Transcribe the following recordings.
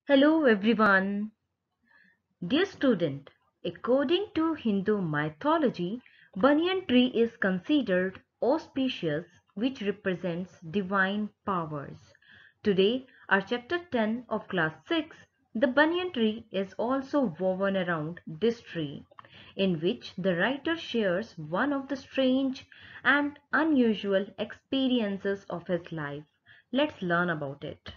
Hello everyone. Dear student, according to Hindu mythology, banyan tree is considered auspicious which represents divine powers. Today, our chapter 10 of class 6, the banyan tree is also woven around this tree, in which the writer shares one of the strange and unusual experiences of his life. Let's learn about it.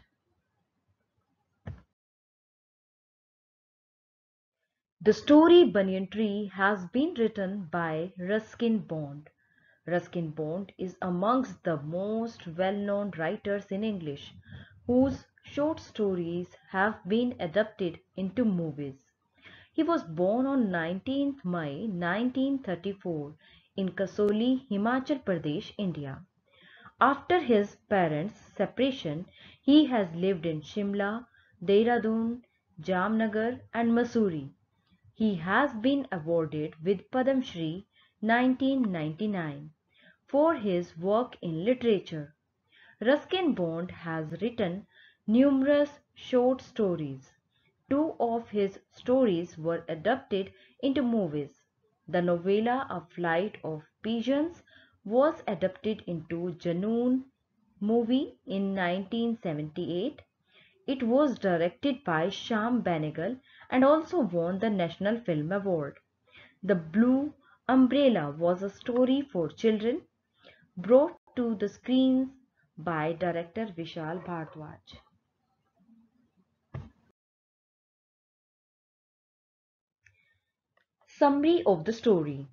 The story Banyan Tree has been written by Ruskin Bond. Ruskin Bond is amongst the most well-known writers in English, whose short stories have been adapted into movies. He was born on 19th May 1934 in Kasoli, Himachal Pradesh, India. After his parents' separation, he has lived in Shimla, Dehradun, Jamnagar and Mussoorie. He has been awarded with Padam Shri 1999 for his work in literature. Ruskin Bond has written numerous short stories. Two of his stories were adapted into movies. The novella A Flight of Pigeons was adapted into Junoon movie in 1978. It was directed by Shyam Benegal and also won the National Film Award. The Blue Umbrella was a story for children brought to the screens by director Vishal Bhardwaj. Summary of the story.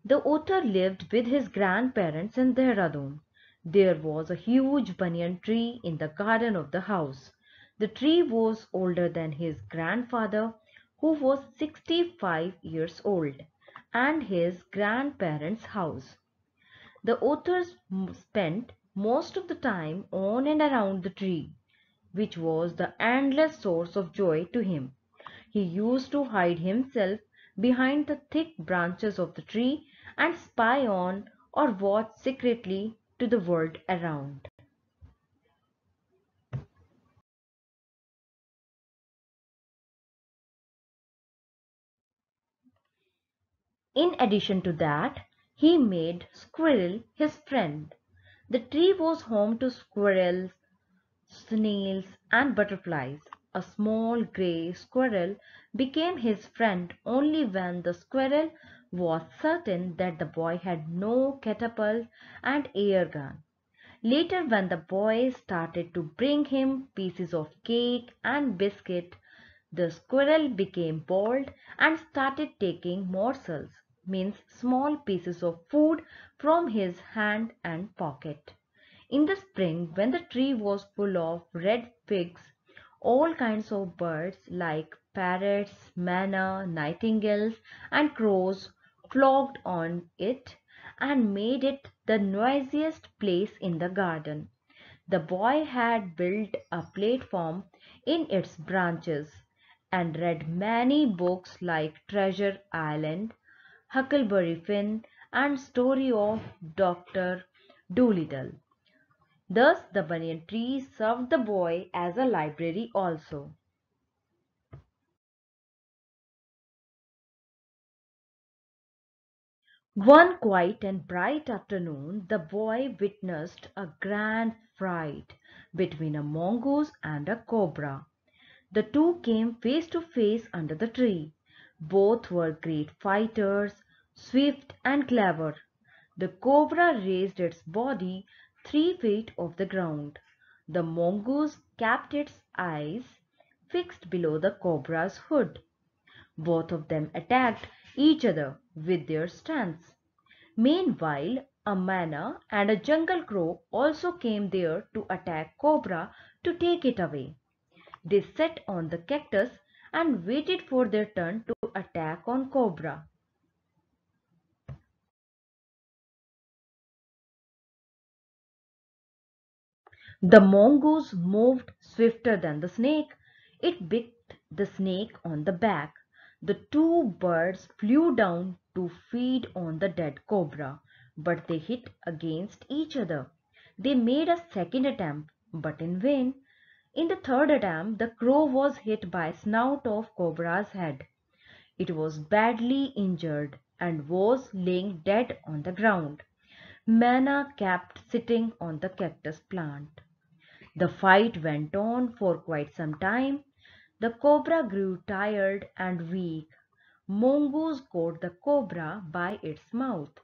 The author lived with his grandparents in Dehradun. There was a huge banyan tree in the garden of the house. The tree was older than his grandfather, who was 65 years old, and his grandparents' house. The author spent most of the time on and around the tree, which was the endless source of joy to him. He used to hide himself behind the thick branches of the tree and spy on or watch secretly to the world around. In addition to that, he made Squirrel his friend. The tree was home to squirrels, snails, and butterflies. A small gray squirrel became his friend only when the squirrel was certain that the boy had no catapult and air gun. Later, when the boy started to bring him pieces of cake and biscuit, the squirrel became bold and started taking morsels, means small pieces of food, from his hand and pocket. In the spring, when the tree was full of red figs, all kinds of birds like parrots, manna, nightingales, and crows flocked on it and made it the noisiest place in the garden. The boy had built a platform in its branches and read many books like Treasure Island, Huckleberry Finn, and Story of Dr. Dolittle. Thus, the banyan tree served the boy as a library also. One quiet and bright afternoon, the boy witnessed a grand fight between a mongoose and a cobra. The two came face to face under the tree. Both were great fighters, swift and clever. The cobra raised its body 3 feet off the ground. The mongoose kept its eyes fixed below the cobra's hood. Both of them attacked each other with their stance. Meanwhile, a manna and a jungle crow also came there to attack cobra to take it away. They sat on the cactus and waited for their turn to attack on cobra. The mongoose moved swifter than the snake. It bit the snake on the back. The two birds flew down to feed on the dead cobra, but they hit against each other. They made a second attempt, but in vain. In the third attempt, the crow was hit by snout of cobra's head. It was badly injured and was laying dead on the ground. Manna kept sitting on the cactus plant. The fight went on for quite some time. The cobra grew tired and weak. Mongoose caught the cobra by its mouth.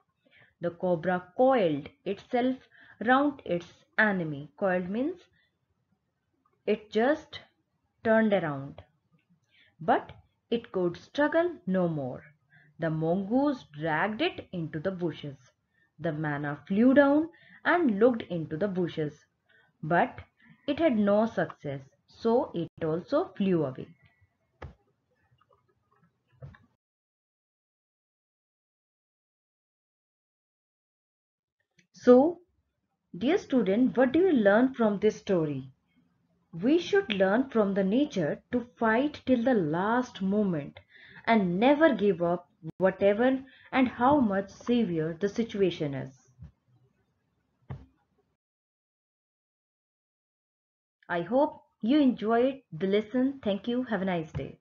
The cobra coiled itself round its enemy. Coiled means it just turned around. But it could struggle no more. The mongoose dragged it into the bushes. The manna flew down and looked into the bushes, but it had no success, so it also flew away. So, dear student, what do you learn from this story? We should learn from the nature to fight till the last moment and never give up whatever and how much severe the situation is. I hope you enjoyed the lesson. Thank you. Have a nice day.